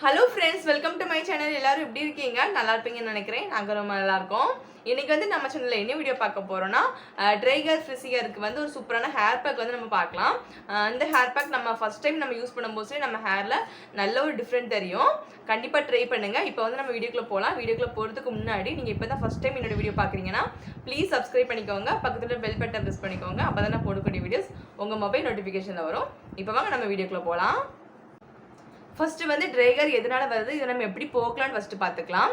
Hello friends, welcome to my channel. எல்லாரும் எப்படி இருக்கீங்க? நல்லா இருப்பீங்கன்னு நினைக்கிறேன். நாங்கள் ரொம்ப நல்லா இருக்கோம். இன்னைக்கு வந்து நம்ம சேனலில் என்ன வீடியோ பார்க்க போகிறோம்னா, ட்ரை ஹேர் ஃப்ரிஸி ஹேருக்கு வந்து ஒரு சூப்பரான ஹேர் பேக் வந்து நம்ம பார்க்கலாம். இந்த ஹேர் பேக் நம்ம ஃபர்ஸ்ட் டைம் நம்ம யூஸ் பண்ணும்போது நம்ம ஹேரில் நல்ல ஒரு டிஃப்ரெண்ட் தெரியும். கண்டிப்பாக ட்ரை பண்ணுங்கள். இப்போ வந்து நம்ம வீடியோக்குள்ளே போகலாம். வீடியோக்குள்ளே போகிறதுக்கு முன்னாடி நீங்கள் இப்போ தான் ஃபஸ்ட் டைம் என்னோட வீடியோ பார்க்குறீங்கன்னா ப்ளீஸ் சப்ஸ்கிரைப் பண்ணிக்கோங்க. பக்கத்தில் பெல் பட்டன் ப்ரெஸ் பண்ணிக்கோங்க. அப்போ தான் நான் போடக்கூடிய வீடியோஸ் உங்கள் மொபைல் நோட்டிஃபிகேஷனில் வரும். இப்போ வாங்க நம்ம வீடியோக்குள்ளே போகலாம். ஃபர்ஸ்ட் வந்து ட்ரை ஹேர் எதனால வருது, இதை நம்ம எப்படி போக்கலாம்னு ஃபர்ஸ்ட் பார்த்துக்கலாம்.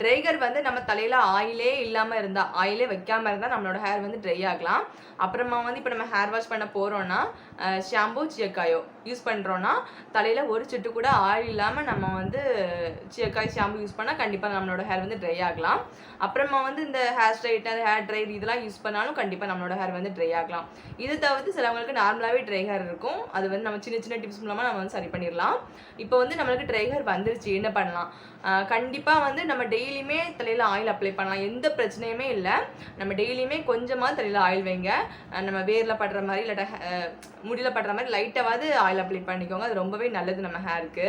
ட்ரை ஹேர் வந்து நம்ம தலையில் ஆயிலே இல்லாமல் இருந்தால், ஆயிலே வைக்காமல் இருந்தால் நம்மளோட ஹேர் வந்து ட்ரை ஆகலாம். அப்புறமா வந்து இப்போ நம்ம ஹேர் வாஷ் பண்ண போகிறோன்னா ஷாம்பு சீயக்காயோ யூஸ் பண்ணுறோன்னா தலையில் ஒரு சிட்டு கூட ஆயில் இல்லாமல் நம்ம வந்து சீயக்காய் ஷாம்பு யூஸ் பண்ணால் கண்டிப்பாக நம்மளோட ஹேர் வந்து ட்ரை ஆகலாம். அப்புறமா வந்து இந்த ஹேர் ஸ்ட்ரைட்னர், ஹேர் ட்ரையர் இதெல்லாம் யூஸ் பண்ணாலும் கண்டிப்பாக நம்மளோட ஹேர் வந்து ட்ரை ஆகலாம். இதை தவிர்த்து சிலவங்களுக்கு நார்மலாகவே ட்ரை ஹேர் இருக்கும். அது வந்து நம்ம சின்ன சின்ன டிப்ஸ் மூலமாக நம்ம வந்து சரி பண்ணிடலாம். இப்போ வந்து நம்மளுக்கு ட்ரை ஹேர் வந்துருச்சு, என்ன பண்ணலாம்? கண்டிப்பாக வந்து நம்ம டெய்லியுமே தலையில் ஆயில் அப்ளை பண்ணலாம். எந்த பிரச்சனையுமே இல்லை. நம்ம டெய்லியுமே கொஞ்சமாக தலையில் ஆயில் வைங்க. நம்ம வேரில் படுற மாதிரி இல்லாட்டா முடியில் படுற மாதிரி லைட்டாவது ஆயில் அப்ளை பண்ணிக்கோங்க. அது ரொம்பவே நல்லது நம்ம ஹேருக்கு.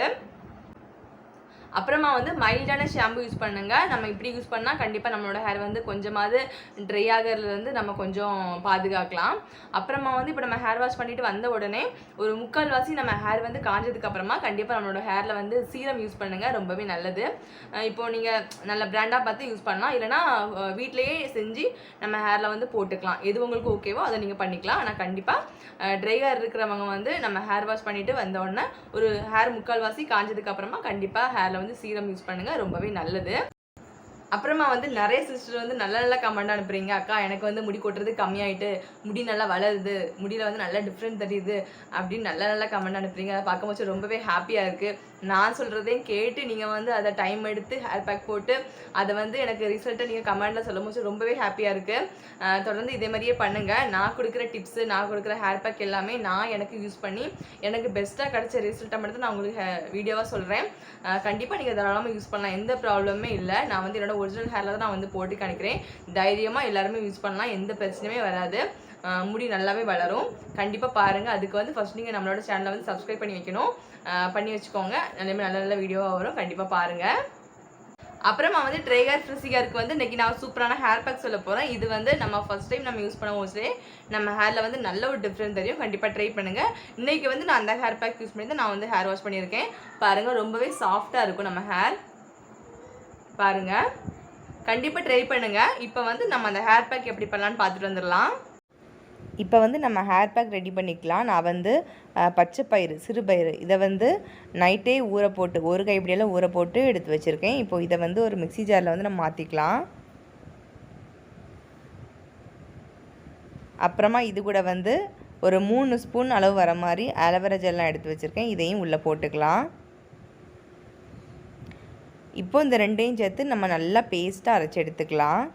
அப்புறமா வந்து மைல்டான ஷாம்பு யூஸ் பண்ணுங்க. நம்ம இப்படி யூஸ் பண்ணால் கண்டிப்பாக நம்மளோட ஹேர் வந்து கொஞ்சமாவது ட்ரை ஆகிறதுலேருந்து நம்ம கொஞ்சம் பாதுகாக்கலாம். அப்புறமா வந்து இப்போ நம்ம ஹேர் வாஷ் பண்ணிட்டு வந்த உடனே ஒரு 3/4 நம்ம ஹேர் வந்து காஞ்சதுக்கு அப்புறமா கண்டிப்பாக நம்மளோட ஹேரில் வந்து சீரம் யூஸ் பண்ணுங்கள். ரொம்பவே நல்லது. இப்போது நீங்கள் நல்ல பிராண்டாக பார்த்து யூஸ் பண்ணலாம். இல்லைனா வீட்டிலேயே செஞ்சு நம்ம ஹேரில் வந்து போட்டுக்கலாம். எது உங்களுக்கு ஓகேவோ அதை நீங்கள் பண்ணிக்கலாம். ஆனால் கண்டிப்பாக ட்ரை ஹேர் இருக்கிறவங்க வந்து நம்ம ஹேர் வாஷ் பண்ணிவிட்டு வந்த உடனே ஒரு ஹேர் 3/4 காஞ்சதுக்கு அப்புறமா கண்டிப்பாக ஹேரில் வந்து சீரம் யூஸ் பண்ணுங்க. ரொம்பவே நல்லது. அப்புறமா வந்து நிறைய சிஸ்டர் வந்து நல்ல நல்ல கமெண்ட் அனுப்புறீங்க. அக்கா, எனக்கு வந்து முடி கொட்டுறது கம்மியாயிட்டு, முடி நல்லா வளருது, முடியில் வந்து நல்லா டிஃப்ரெண்ட் தெரியுது அப்படின்னு நல்ல நல்ல கமெண்ட் அனுப்புறீங்க. அதை பார்க்கும்போது ரொம்பவே ஹாப்பியாக இருக்குது. நான் சொல்கிறதையும் கேட்டு நீங்கள் வந்து அதை டைம் எடுத்து ஹேர் பேக் போட்டு அதை வந்து எனக்கு ரிசல்ட்டை நீங்கள் கமெண்டில் சொல்லும்போது ரொம்பவே ஹாப்பியாக இருக்குது. தொடர்ந்து இதே மாதிரியே பண்ணுங்கள். நான் கொடுக்குற டிப்ஸு, நான் கொடுக்குற ஹேர் பேக் எல்லாமே நான் எனக்கு யூஸ் பண்ணி எனக்கு பெஸ்ட்டாக கிடச்ச ரிசல்ட்டை மட்டும் நான் உங்களுக்கு வீடியோவாக சொல்கிறேன். கண்டிப்பாக நீங்கள் தாராளமாக யூஸ் பண்ணலாம். எந்த ப்ராப்ளமே இல்லை. நான் வந்து என்னோட ஒரிஜினல் ஹேரில் தான் நான் வந்து போட்டு காணிக்கிறேன். தைரியமாக எல்லாருமே யூஸ் பண்ணலாம். எந்த பிரச்சனையுமே வராது. முடி நல்லாவே வளரும். கண்டிப்பாக பாருங்கள். அதுக்கு வந்து ஃபர்ஸ்ட் நீங்கள் நம்மளோட சேனலை வந்து சப்ஸ்கிரைப் பண்ணி வைக்கணும். பண்ணி வச்சுக்கோங்க. நல்ல நல்ல வீடியோவாக வரும். கண்டிப்பாக பாருங்கள். அப்புறமா வந்து ட்ரை ஹேர் ஃப்ரிஸி ஹேருக்கு வந்து இன்றைக்கி நான் சூப்பரான ஹேர் பேக் சொல்ல போகிறேன். இது வந்து நம்ம ஃபர்ஸ்ட் டைம் நம்ம யூஸ் பண்ண போதே நம்ம ஹேரில் வந்து நல்ல ஒரு டிஃப்ரெண்ட் தெரியும். கண்டிப்பாக ட்ரை பண்ணுங்கள். இன்றைக்கி வந்து நான் அந்த ஹேர் பேக் யூஸ் பண்ணி தான் நான் வந்து ஹேர் வாஷ் பண்ணியிருக்கேன். பாருங்கள், ரொம்பவே சாஃப்டாக இருக்கும் நம்ம ஹேர். பாருங்கள், கண்டிப்பாக ட்ரை பண்ணுங்கள். இப்போ வந்து நம்ம அந்த ஹேர் பேக் எப்படி பண்ணலான்னு பார்த்துட்டு வந்துடலாம். இப்போ வந்து நம்ம ஹேர் பேக் ரெடி பண்ணிக்கலாம். நான் வந்து பச்சை பயிறு, சிறு பயிறு இதை வந்து நைட்டே ஊற போட்டு, ஒரு கைப்பிடியெல்லாம் ஊற போட்டு எடுத்து வச்சுருக்கேன். இப்போது இதை வந்து ஒரு மிக்ஸி ஜாரில் வந்து நம்ம மாற்றிக்கலாம். அப்புறமா இது கூட வந்து ஒரு 3 ஸ்பூன் அளவு வர மாதிரி அலோவேரா ஜெல்லாம் எடுத்து வச்சுருக்கேன். இதையும் உள்ளே போட்டுக்கலாம். இப்போ இந்த ரெண்டையும் சேர்த்து நம்ம நல்லா பேஸ்ட்டாக அரைச்சி எடுத்துக்கலாம்.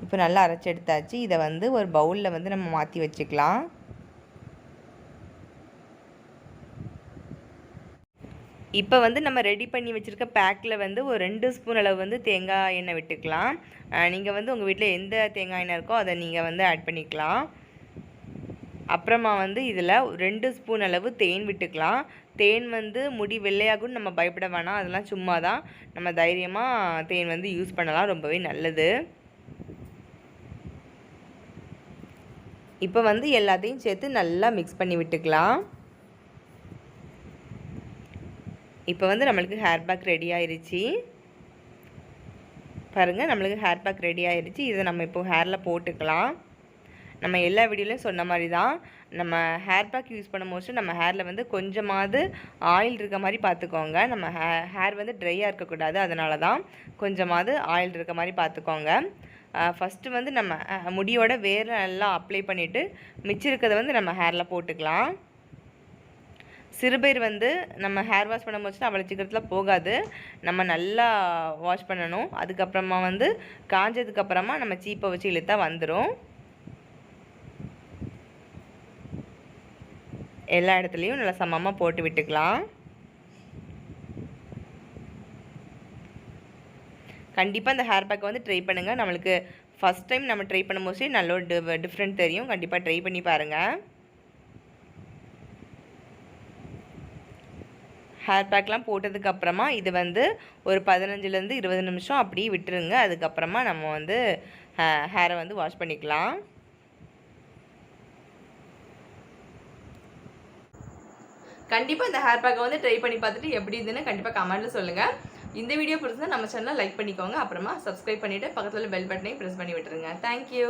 இப்போ நல்லா அரைச்சி எடுத்தாச்சு. இதை வந்து ஒரு பவுலில் வந்து நம்ம மாற்றி வச்சுக்கலாம். இப்போ வந்து நம்ம ரெடி பண்ணி வச்சுருக்க பேக்கில் வந்து ஒரு 2 ஸ்பூன் அளவு வந்து தேங்காய் எண்ணெய் விட்டுக்கலாம். நீங்கள் வந்து உங்கள் வீட்டில் எந்த தேங்காய் எண்ணெய் இருக்கோ அதை நீங்கள் வந்து ஆட் பண்ணிக்கலாம். அப்புறமா வந்து இதில் 2 ஸ்பூன் அளவு தேன் விட்டுக்கலாம். தேன் வந்து முடி வெள்ளையாகும்னு நம்ம பயப்பட வேணாம். அதெல்லாம் சும்மா தான். நம்ம தைரியமாக தேன் வந்து யூஸ் பண்ணலாம். ரொம்பவே நல்லது. இப்போ வந்து எல்லாத்தையும் சேர்த்து நல்லா மிக்ஸ் பண்ணி விட்டுக்கலாம். இப்போ வந்து நம்மளுக்கு ஹேர் பேக் ரெடி ஆயிடுச்சு. பாருங்கள், நம்மளுக்கு ஹேர் பேக் ரெடி ஆயிடுச்சு. இதை நம்ம இப்போ ஹேரில் போட்டுக்கலாம். நம்ம எல்லா வீடியோலையும் சொன்ன மாதிரி தான், நம்ம ஹேர் பேக் யூஸ் பண்ணும்போது நம்ம ஹேரில் வந்து கொஞ்சமாவது ஆயில் இருக்க மாதிரி பார்த்துக்கோங்க. நம்ம ஹேர் வந்து ட்ரையாக இருக்கக்கூடாது. அதனால தான் கொஞ்சமாவது ஆயில் இருக்க மாதிரி பார்த்துக்கோங்க. ஃபஸ்ட்டு வந்து நம்ம முடியோட வேர் நல்லா அப்ளை பண்ணிவிட்டு மிச்சிருக்கிறத வந்து நம்ம ஹேரில் போட்டுக்கலாம். சிறுபயிர் வந்து நம்ம ஹேர் வாஷ் பண்ணும்போது அவ்வளோ சீக்கிரத்தில் போகாது. நம்ம நல்லா வாஷ் பண்ணணும். அதுக்கப்புறமா வந்து காஞ்சதுக்கப்புறமா நம்ம சீப்பை வச்சு இழுத்தா வந்துடும். எல்லா இடத்துலையும் நல்லா சமமாக போட்டு விட்டுக்கலாம். கண்டிப்பாக இந்த ஹேர் பேக்கை வந்து ட்ரை பண்ணுங்கள். நம்மளுக்கு ஃபஸ்ட் டைம் நம்ம ட்ரை பண்ணும்போது நல்ல ஒரு டிஃப்ரெண்ட் தெரியும். கண்டிப்பாக ட்ரை பண்ணி பாருங்கள். ஹேர் பேக்லாம் போட்டதுக்கப்புறமா இது வந்து ஒரு 15லேருந்து 20 நிமிஷம் அப்படியே விட்டுருங்க. அதுக்கப்புறமா நம்ம வந்து ஹேரை வந்து வாஷ் பண்ணிக்கலாம். கண்டிப்பாக இந்த ஹேர் பேக்கை வந்து ட்ரை பண்ணி பார்த்துட்டு எப்படி இருந்துன்னு கண்டிப்பாக கமெண்ட்டில் சொல்லுங்கள். இந்த வீடியோ பிடிச்சிருந்தா நம்ம சேனலை லைக் பண்ணிக்கோங்க. அப்புறமா சப்ஸ்கிரைப் பண்ணிவிட்டு பக்கத்தில் பெல் பட்டனையும் ப்ரெஸ் பண்ணி விட்டுருங்க. தேங்க்யூ.